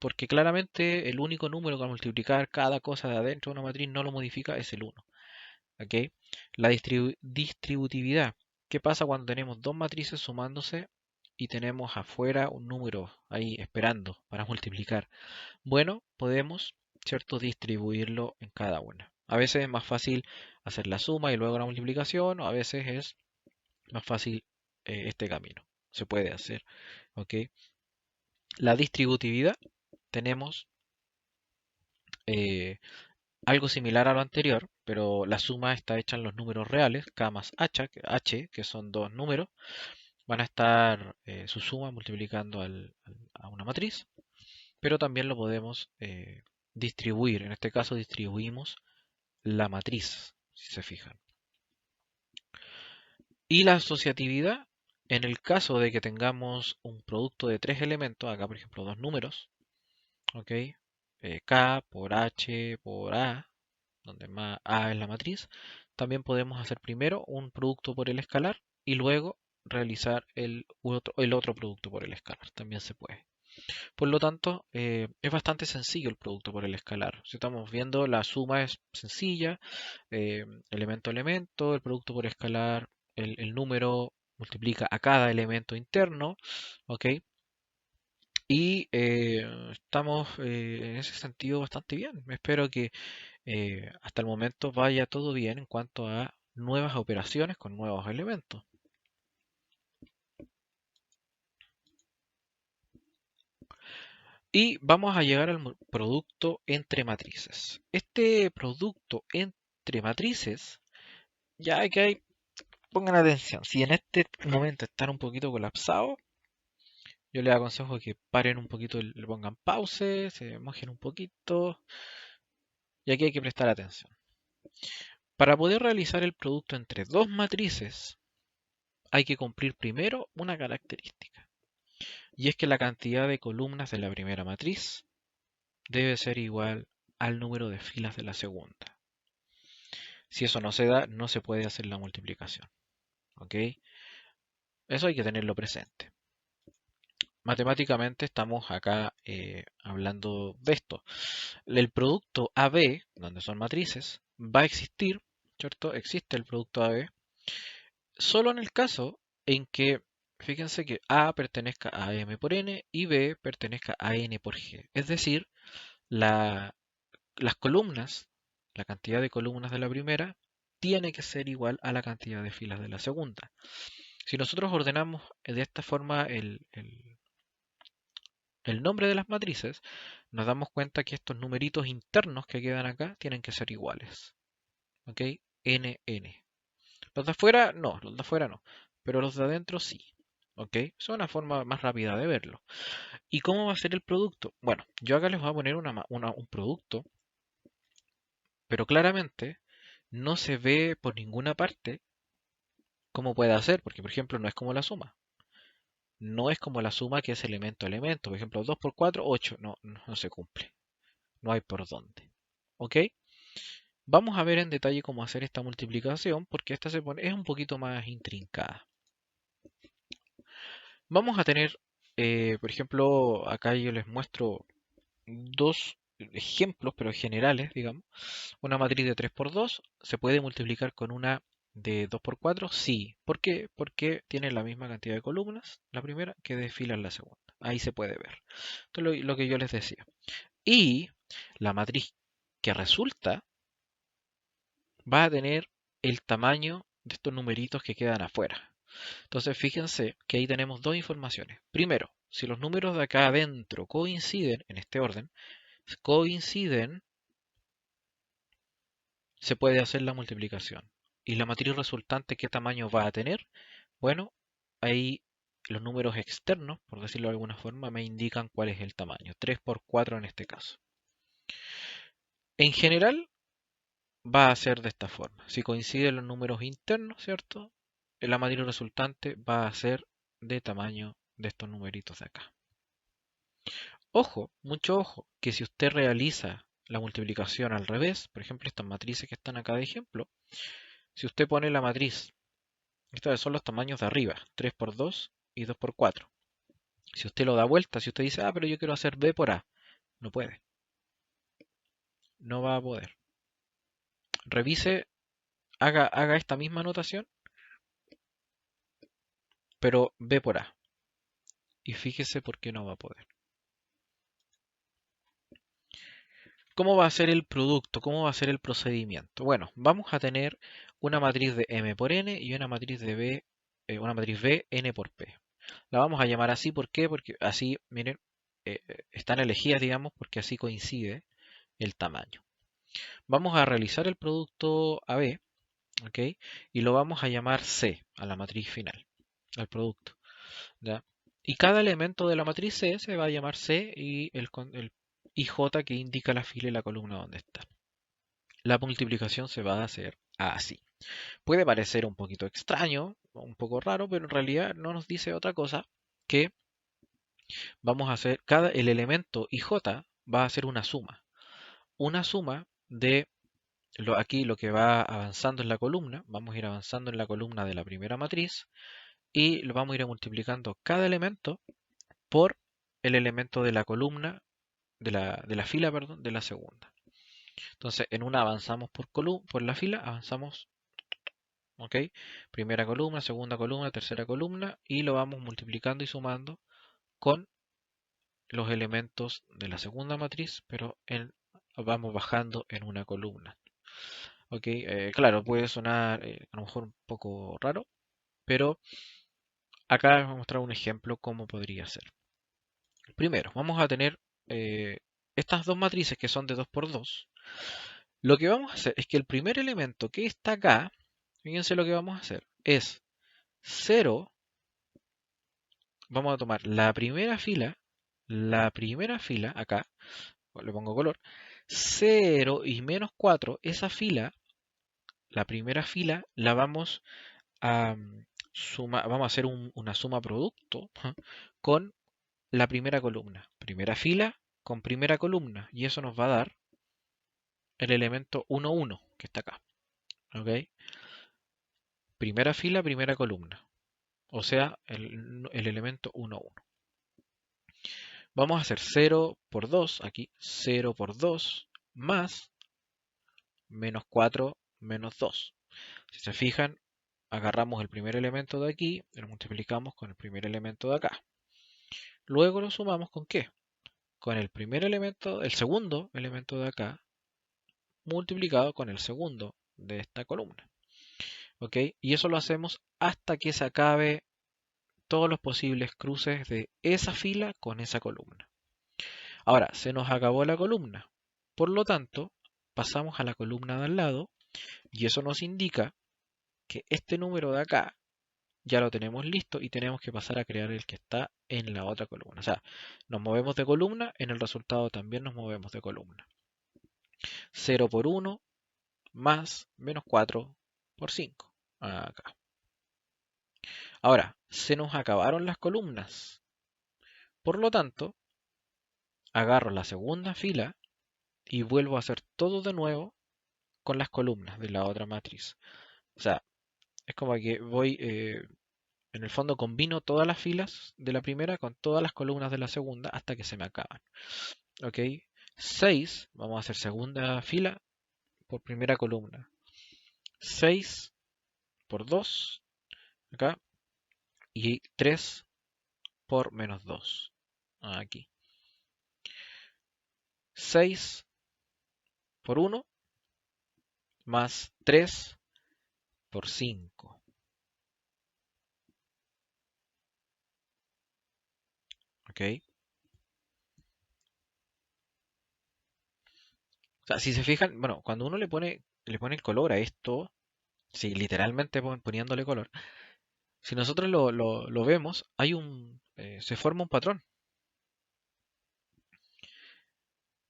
Porque claramente el único número que va a multiplicar cada cosa de adentro de una matriz no lo modifica, es el 1. ¿Ok? La distributividad. ¿Qué pasa cuando tenemos dos matrices sumándose y tenemos afuera un número ahí esperando para multiplicar? Bueno, podemos, ¿cierto?, distribuirlo en cada una. A veces es más fácil hacer la suma y luego la multiplicación, o a veces es más fácil este camino. Se puede hacer, ¿ok? La distributividad, tenemos eh, algo similar a lo anterior, pero la suma está hecha en los números reales, k más h, que son dos números, van a estar su suma multiplicando a una matriz, pero también lo podemos distribuir. En este caso distribuimos la matriz, si se fijan. Y la asociatividad, en el caso de que tengamos un producto de tres elementos, acá por ejemplo dos números, ¿ok? K por H por A, donde más A es la matriz, también podemos hacer primero un producto por el escalar y luego realizar el otro producto por el escalar, también se puede. Por lo tanto, es bastante sencillo el producto por el escalar. Si estamos viendo, la suma es sencilla, elemento a elemento, el producto por escalar, el número multiplica a cada elemento interno, ¿ok? Y estamos en ese sentido bastante bien. Espero que hasta el momento vaya todo bien en cuanto a nuevas operaciones con nuevos elementos. Y vamos a llegar al producto entre matrices. Este producto entre matrices, ya que hay, pongan atención, si en este momento están un poquito colapsados, yo les aconsejo que paren un poquito, le pongan pause, se mojen un poquito, y aquí hay que prestar atención. Para poder realizar el producto entre dos matrices, hay que cumplir primero una característica, y es que la cantidad de columnas de la primera matriz debe ser igual al número de filas de la segunda. Si eso no se da, no se puede hacer la multiplicación. ¿Ok? Eso hay que tenerlo presente. Matemáticamente estamos acá hablando de esto. El producto AB, donde son matrices, va a existir, ¿cierto? Existe el producto AB, solo en el caso en que, fíjense que A pertenezca a M por N y B pertenezca a N por G. Es decir, las columnas, la cantidad de columnas de la primera, tiene que ser igual a la cantidad de filas de la segunda. Si nosotros ordenamos de esta forma el nombre de las matrices, nos damos cuenta que estos numeritos internos que quedan acá tienen que ser iguales. ¿Ok? N, N. Los de afuera no, los de afuera no, pero los de adentro sí. ¿Ok? Es una forma más rápida de verlo. ¿Y cómo va a ser el producto? Bueno, yo acá les voy a poner un producto, pero claramente no se ve por ninguna parte cómo puede hacer, porque por ejemplo no es como la suma. No es como la suma que es elemento a elemento. Por ejemplo, 2 por 4, 8. No, no se cumple. No hay por dónde. ¿Ok? Vamos a ver en detalle cómo hacer esta multiplicación porque esta es un poquito más intrincada. Vamos a tener, por ejemplo, acá yo les muestro dos ejemplos, pero generales, digamos. Una matriz de 3 por 2 se puede multiplicar con una de 2 por 4, sí. ¿Por qué? Porque tiene la misma cantidad de columnas, la primera, que de filas la segunda. Ahí se puede ver. Esto es lo que yo les decía. Y la matriz que resulta va a tener el tamaño de estos numeritos que quedan afuera. Entonces fíjense que ahí tenemos dos informaciones. Primero, si los números de acá adentro coinciden, en este orden, coinciden, se puede hacer la multiplicación. ¿Y la matriz resultante qué tamaño va a tener? Bueno, ahí los números externos, por decirlo de alguna forma, me indican cuál es el tamaño. 3 por 4 en este caso. En general, va a ser de esta forma. Si coinciden los números internos, ¿cierto? La matriz resultante va a ser de tamaño de estos numeritos de acá. Ojo, mucho ojo, que si usted realiza la multiplicación al revés, por ejemplo, estas matrices que están acá de ejemplo, si usted pone la matriz, estos son los tamaños de arriba, 3 por 2 y 2 por 4. Si usted lo da vuelta, si usted dice, pero yo quiero hacer B por A, no puede. No va a poder. Revise, haga esta misma anotación, pero B por A. Y fíjese por qué no va a poder. ¿Cómo va a ser el producto? ¿Cómo va a ser el procedimiento? Bueno, vamos a tener una matriz de M por N y una matriz de B, una matriz B, N por P. La vamos a llamar así, ¿por qué? Porque así, miren, están elegidas, digamos, porque así coincide el tamaño. Vamos a realizar el producto AB, ¿ok? Y lo vamos a llamar C, a la matriz final, al producto, ¿ya? Y cada elemento de la matriz C se va a llamar C y el IJ que indica la fila y la columna donde está. La multiplicación se va a hacer así. Puede parecer un poquito extraño, un poco raro, pero en realidad no nos dice otra cosa que vamos a hacer, el elemento IJ va a ser una suma. Una suma de aquí lo que va avanzando en la columna, vamos a ir avanzando en la columna de la primera matriz y lo vamos a ir multiplicando cada elemento por el elemento de la columna, de la fila, perdón, de la segunda. Entonces, en una avanzamos por la fila, avanzamos, ¿ok? Primera columna, segunda columna, tercera columna, y lo vamos multiplicando y sumando con los elementos de la segunda matriz, pero vamos bajando en una columna. ¿Ok? Claro, puede sonar a lo mejor un poco raro, pero acá les voy a mostrar un ejemplo cómo podría ser. Primero, vamos a tener estas dos matrices que son de 2 por 2. Lo que vamos a hacer es que el primer elemento que está acá, fíjense lo que vamos a hacer, es 0. Vamos a tomar la primera fila acá, le pongo color, 0 y menos 4, esa fila, la primera fila, la vamos a vamos a hacer una suma producto con la primera columna. Primera fila con primera columna, y eso nos va a dar el elemento 1, 1 que está acá. ¿Ok? Primera fila, primera columna. O sea, el elemento 1, 1. Vamos a hacer 0 por 2, aquí 0 por 2 más menos 4 menos 2. Si se fijan, agarramos el primer elemento de aquí y lo multiplicamos con el primer elemento de acá. Luego lo sumamos ¿con qué? Con el primer elemento, el segundo elemento de acá, multiplicado con el segundo de esta columna. ¿Ok? Y eso lo hacemos hasta que se acabe todos los posibles cruces de esa fila con esa columna. Ahora, se nos acabó la columna. Por lo tanto, pasamos a la columna de al lado y eso nos indica que este número de acá ya lo tenemos listo y tenemos que pasar a crear el que está en la otra columna. O sea, nos movemos de columna, en el resultado también nos movemos de columna. 0 por 1 más menos 4 por 5. Acá. Ahora, se nos acabaron las columnas. Por lo tanto, agarro la segunda fila y vuelvo a hacer todo de nuevo con las columnas de la otra matriz. O sea, es como que voy, en el fondo combino todas las filas de la primera con todas las columnas de la segunda hasta que se me acaban. ¿Ok? 6, vamos a hacer segunda fila por primera columna. 6 por 2, acá. Y 3 por menos 2, aquí. 6 por 1 más 3 por 5. ¿Ok? O sea, si se fijan, bueno, cuando uno le pone el color a esto, sí, literalmente poniéndole color, si nosotros lo vemos, se forma un patrón.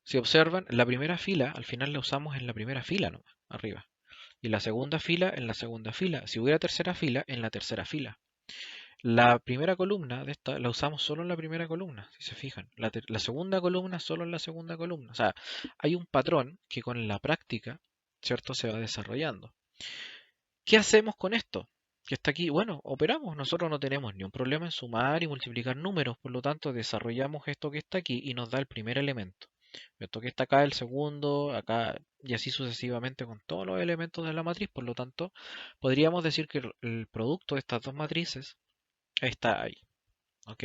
Si observan, la primera fila, al final la usamos en la primera fila nomás, arriba. Y la segunda fila en la segunda fila. Si hubiera tercera fila, en la tercera fila. La primera columna de esta la usamos solo en la primera columna, si se fijan. La segunda columna solo en la segunda columna. O sea, hay un patrón que con la práctica, ¿cierto? Se va desarrollando. ¿Qué hacemos con esto? Que está aquí, bueno, operamos. Nosotros no tenemos ni un problema en sumar y multiplicar números, por lo tanto desarrollamos esto que está aquí y nos da el primer elemento. Esto que está acá, el segundo, acá y así sucesivamente con todos los elementos de la matriz. Por lo tanto, podríamos decir que el producto de estas dos matrices está ahí. ¿Ok?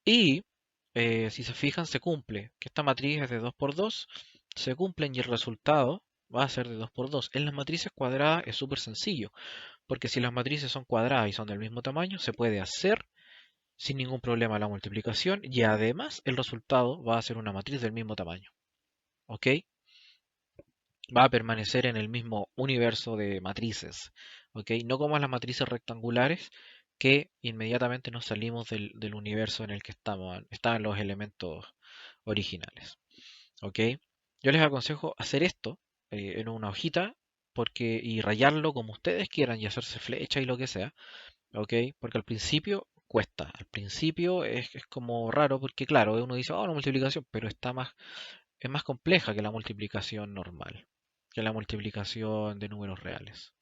Y si se fijan, se cumple que esta matriz es de 2 por 2, se cumplen y el resultado va a ser de 2 por 2. En las matrices cuadradas es súper sencillo, porque si las matrices son cuadradas y son del mismo tamaño, se puede hacer sin ningún problema la multiplicación y además el resultado va a ser una matriz del mismo tamaño. ¿Ok? Va a permanecer en el mismo universo de matrices. ¿Ok? No como las matrices rectangulares que inmediatamente nos salimos del universo en el que estaban los elementos originales. ¿Ok? Yo les aconsejo hacer esto en una hojita y rayarlo como ustedes quieran y hacerse flecha y lo que sea. ¿Ok? Porque al principio cuesta. Al principio es como raro porque claro, uno dice, oh, una multiplicación, pero es más compleja que la multiplicación normal, que la multiplicación de números reales.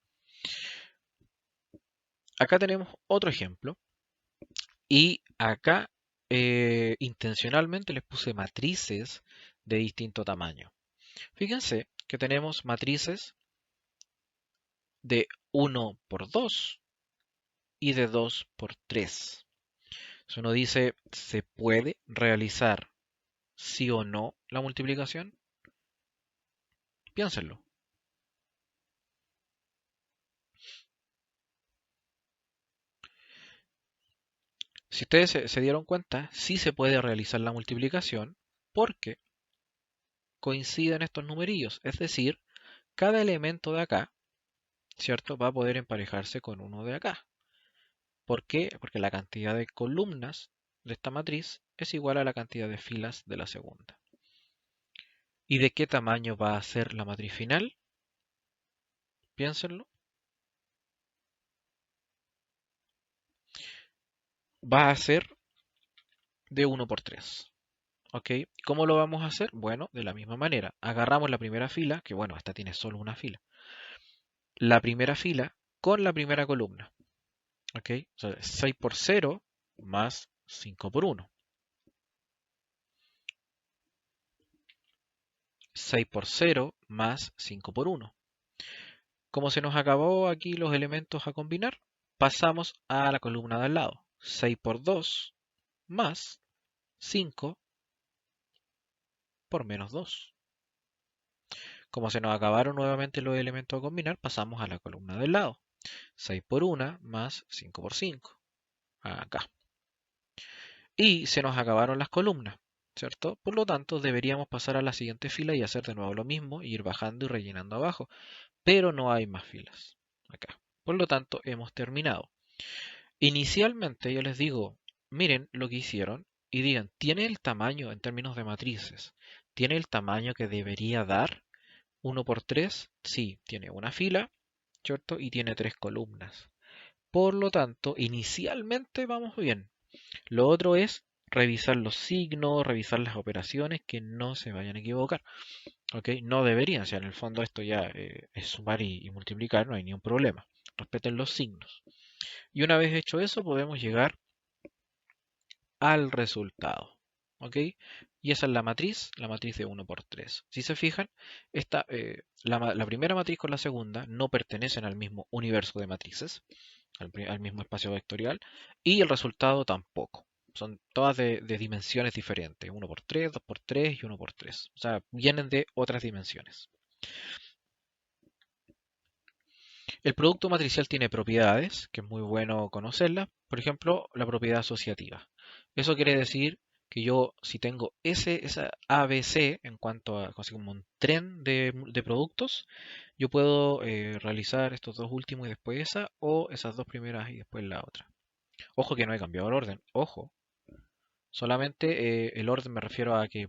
Acá tenemos otro ejemplo y acá intencionalmente les puse matrices de distinto tamaño. Fíjense que tenemos matrices de 1 por 2 y de 2 por 3. Si uno dice, ¿se puede realizar sí o no la multiplicación? Piénsenlo. Si ustedes se dieron cuenta, sí se puede realizar la multiplicación porque coinciden estos numerillos. Es decir, cada elemento de acá, ¿cierto? Va a poder emparejarse con uno de acá. ¿Por qué? Porque la cantidad de columnas de esta matriz es igual a la cantidad de filas de la segunda. ¿Y de qué tamaño va a ser la matriz final? Piénsenlo. Va a ser de 1 por 3. ¿Ok? ¿Cómo lo vamos a hacer? Bueno, de la misma manera. Agarramos la primera fila, que bueno, esta tiene solo una fila. La primera fila con la primera columna. ¿Ok? O sea, 6 por 0 más 5 por 1. 6 por 0 más 5 por 1. Como se nos acabó aquí los elementos a combinar, pasamos a la columna de al lado. 6 por 2 más 5 por menos 2. Como se nos acabaron nuevamente los elementos a combinar, pasamos a la columna del lado. 6 por 1 más 5 por 5. Acá. Y se nos acabaron las columnas, ¿cierto? Por lo tanto, deberíamos pasar a la siguiente fila y hacer de nuevo lo mismo, ir bajando y rellenando abajo. Pero no hay más filas acá. Por lo tanto, hemos terminado. Inicialmente yo les digo, miren lo que hicieron y digan, ¿tiene el tamaño en términos de matrices? ¿Tiene el tamaño que debería dar? 1 por 3, sí, tiene una fila, ¿cierto? Y tiene 3 columnas. Por lo tanto, inicialmente vamos bien. Lo otro es revisar los signos, revisar las operaciones, que no se vayan a equivocar. ¿Ok? No deberían, o sea, en el fondo esto ya es sumar y multiplicar, no hay ningún problema. Respeten los signos. Y una vez hecho eso, podemos llegar al resultado. ¿Ok? Y esa es la matriz de 1 por 3. Si se fijan, la primera matriz con la segunda no pertenecen al mismo universo de matrices, al mismo espacio vectorial, y el resultado tampoco. Son todas de dimensiones diferentes, 1 por 3, 2 por 3 y 1 por 3. O sea, vienen de otras dimensiones. El producto matricial tiene propiedades, que es muy bueno conocerlas. Por ejemplo, la propiedad asociativa. Eso quiere decir que yo, si tengo esa ABC en cuanto a así como un tren de productos, yo puedo realizar estos dos últimos y después esa, o esas dos primeras y después la otra. Ojo que no he cambiado el orden, ojo. Solamente el orden me refiero a que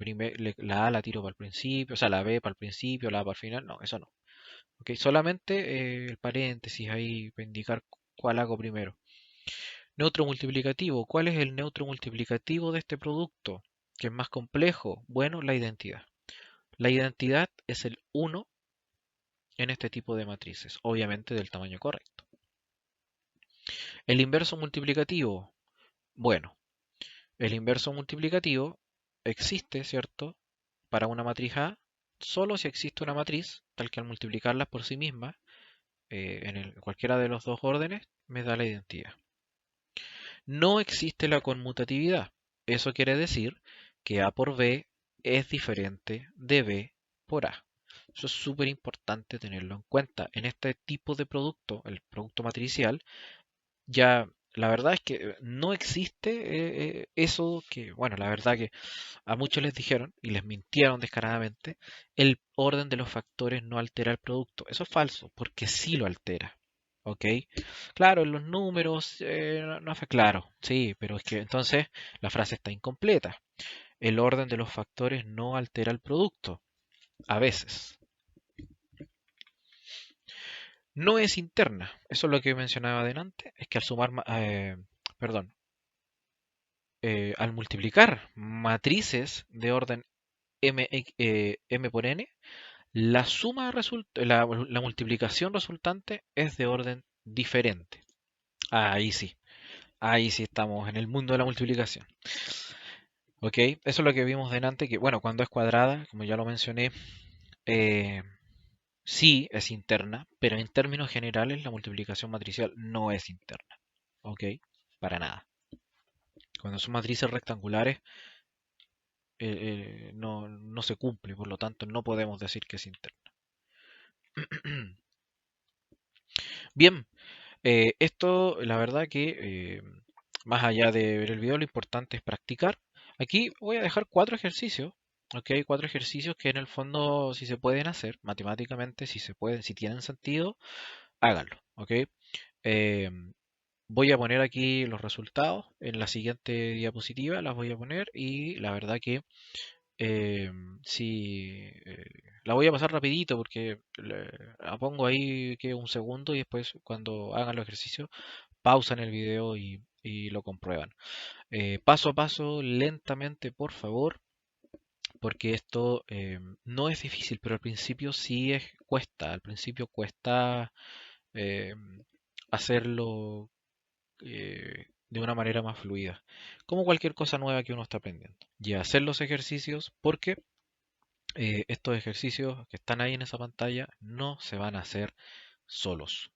la A la tiro para el principio, o sea, la B para el principio, la A para el final. No, eso no. Ok, solamente el paréntesis ahí para indicar cuál hago primero. Neutro multiplicativo. ¿Cuál es el neutro multiplicativo de este producto? ¿Que es más complejo? Bueno, la identidad. La identidad es el 1 en este tipo de matrices, obviamente del tamaño correcto. El inverso multiplicativo. Bueno, el inverso multiplicativo existe, ¿cierto? Para una matriz A, solo si existe una matriz, tal que al multiplicarlas por sí misma, cualquiera de los dos órdenes, me da la identidad. No existe la conmutatividad. Eso quiere decir que A por B es diferente de B por A. Eso es súper importante tenerlo en cuenta. En este tipo de producto, el producto matricial, ya la verdad es que no existe eso que, bueno, la verdad que a muchos les dijeron y les mintieron descaradamente, el orden de los factores no altera el producto. Eso es falso, porque sí lo altera. ¿Ok? Claro, en los números no fue claro, sí, pero es que entonces la frase está incompleta. El orden de los factores no altera el producto, a veces. No es interna, eso es lo que mencionaba adelante, es que al sumar, perdón, al multiplicar matrices de orden m por n, la multiplicación resultante es de orden diferente. Ahí sí estamos en el mundo de la multiplicación. Ok, eso es lo que vimos delante, que bueno, cuando es cuadrada, como ya lo mencioné, eh, sí es interna, pero en términos generales la multiplicación matricial no es interna. Ok, para nada. Cuando son matrices rectangulares, no se cumple, por lo tanto no podemos decir que es interna. Bien, esto, la verdad que más allá de ver el video, lo importante es practicar. Aquí voy a dejar 4 ejercicios, ¿ok? 4 ejercicios que en el fondo, si se pueden hacer matemáticamente, si se pueden, si tienen sentido, háganlo, ¿ok? Eh, Voy a poner aquí los resultados en la siguiente diapositiva, las voy a poner y la verdad que eh, si la voy a pasar rapidito porque la pongo ahí que un segundo y después cuando hagan los ejercicios pausan el video y lo comprueban. Paso a paso, lentamente, por favor, porque esto no es difícil, pero al principio sí cuesta. Al principio cuesta eh, hacerlo de una manera más fluida, como cualquier cosa nueva que uno está aprendiendo. Y hacer los ejercicios porque estos ejercicios que están ahí en esa pantalla no se van a hacer solos.